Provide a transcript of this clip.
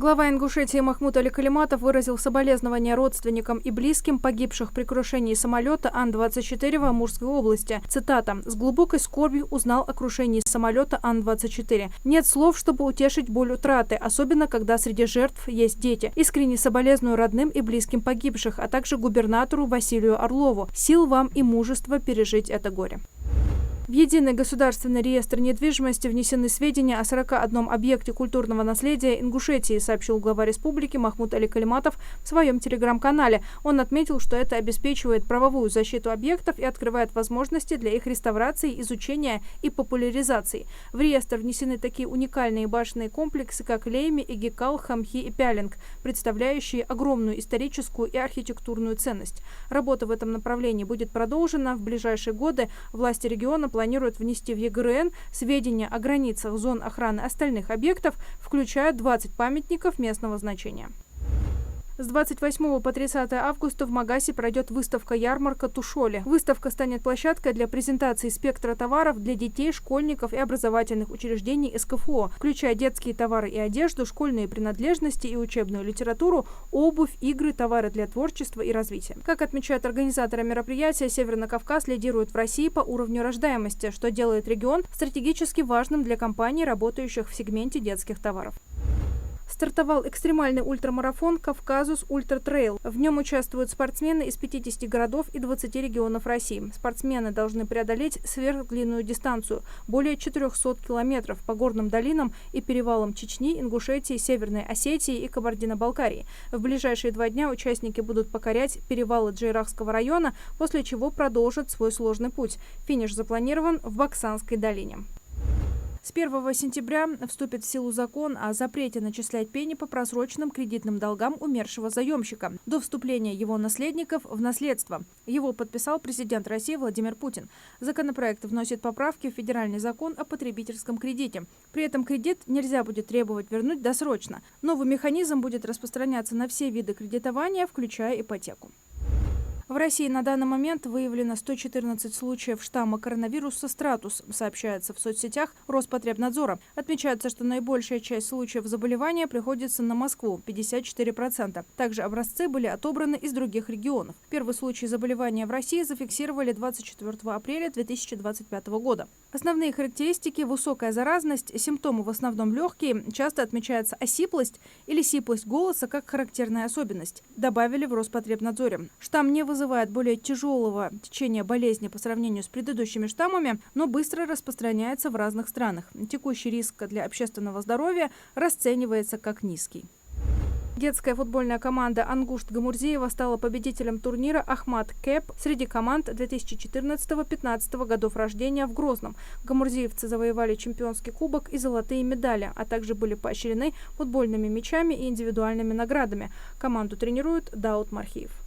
Глава Ингушетии Махмуд Али Калиматов выразил соболезнования родственникам и близким погибших при крушении самолета Ан-24 в Амурской области. Цитата: «С глубокой скорбью узнал о крушении самолета Ан-24. Нет слов, чтобы утешить боль утраты, особенно когда среди жертв есть дети. Искренне соболезную родным и близким погибших, а также губернатору Василию Орлову. Сил вам и мужества пережить это горе». В Единый государственный реестр недвижимости внесены сведения о 41 объекте культурного наследия Ингушетии, сообщил глава республики Махмуд Али Калиматов в своем телеграм-канале. Он отметил, что это обеспечивает правовую защиту объектов и открывает возможности для их реставрации, изучения и популяризации. В реестр внесены такие уникальные башенные комплексы, как Лейми, Игикал, Хамхи и Пялинг, представляющие огромную историческую и архитектурную ценность. Работа в этом направлении будет продолжена. В ближайшие годы власти региона планируют внести в ЕГРН сведения о границах зон охраны остальных объектов, включая 20 памятников местного значения. С 28 по 30 августа в Магасе пройдет выставка-ярмарка «Тушоли». Выставка станет площадкой для презентации спектра товаров для детей, школьников и образовательных учреждений СКФО, включая детские товары и одежду, школьные принадлежности и учебную литературу, обувь, игры, товары для творчества и развития. Как отмечают организаторы мероприятия, Северный Кавказ лидирует в России по уровню рождаемости, что делает регион стратегически важным для компаний, работающих в сегменте детских товаров. Стартовал экстремальный ультрамарафон «Кавказус Ультра Трейл». В нем участвуют спортсмены из 50 городов и 20 регионов России. Спортсмены должны преодолеть сверхдлинную дистанцию – более 400 километров по горным долинам и перевалам Чечни, Ингушетии, Северной Осетии и Кабардино-Балкарии. В ближайшие 2 дня участники будут покорять перевалы Джейрахского района, после чего продолжат свой сложный путь. Финиш запланирован в Баксанской долине. С 1 сентября вступит в силу закон о запрете начислять пени по просроченным кредитным долгам умершего заемщика до вступления его наследников в наследство. Его подписал президент России Владимир Путин. Законопроект вносит поправки в федеральный закон о потребительском кредите. При этом кредит нельзя будет требовать вернуть досрочно. Новый механизм будет распространяться на все виды кредитования, включая ипотеку. В России на данный момент выявлено 114 случаев штамма коронавируса «Стратус», сообщается в соцсетях Роспотребнадзора. Отмечается, что наибольшая часть случаев заболевания приходится на Москву – 54%. Также образцы были отобраны из других регионов. Первый случай заболевания в России зафиксировали 24 апреля 2025 года. Основные характеристики – высокая заразность, симптомы в основном легкие, часто отмечается осиплость или сиплость голоса как характерная особенность, добавили в Роспотребнадзоре. Штамм не вызывает более тяжелого течения болезни по сравнению с предыдущими штаммами, но быстро распространяется в разных странах. Текущий риск для общественного здоровья расценивается как низкий. Детская футбольная команда «Ангушт» Гамурзиева стала победителем турнира «Ахмат Кэп» среди команд 2014-2015 годов рождения в Грозном. Гамурзиевцы завоевали чемпионский кубок и золотые медали, а также были поощрены футбольными мячами и индивидуальными наградами. Команду тренирует Даут Мархиев.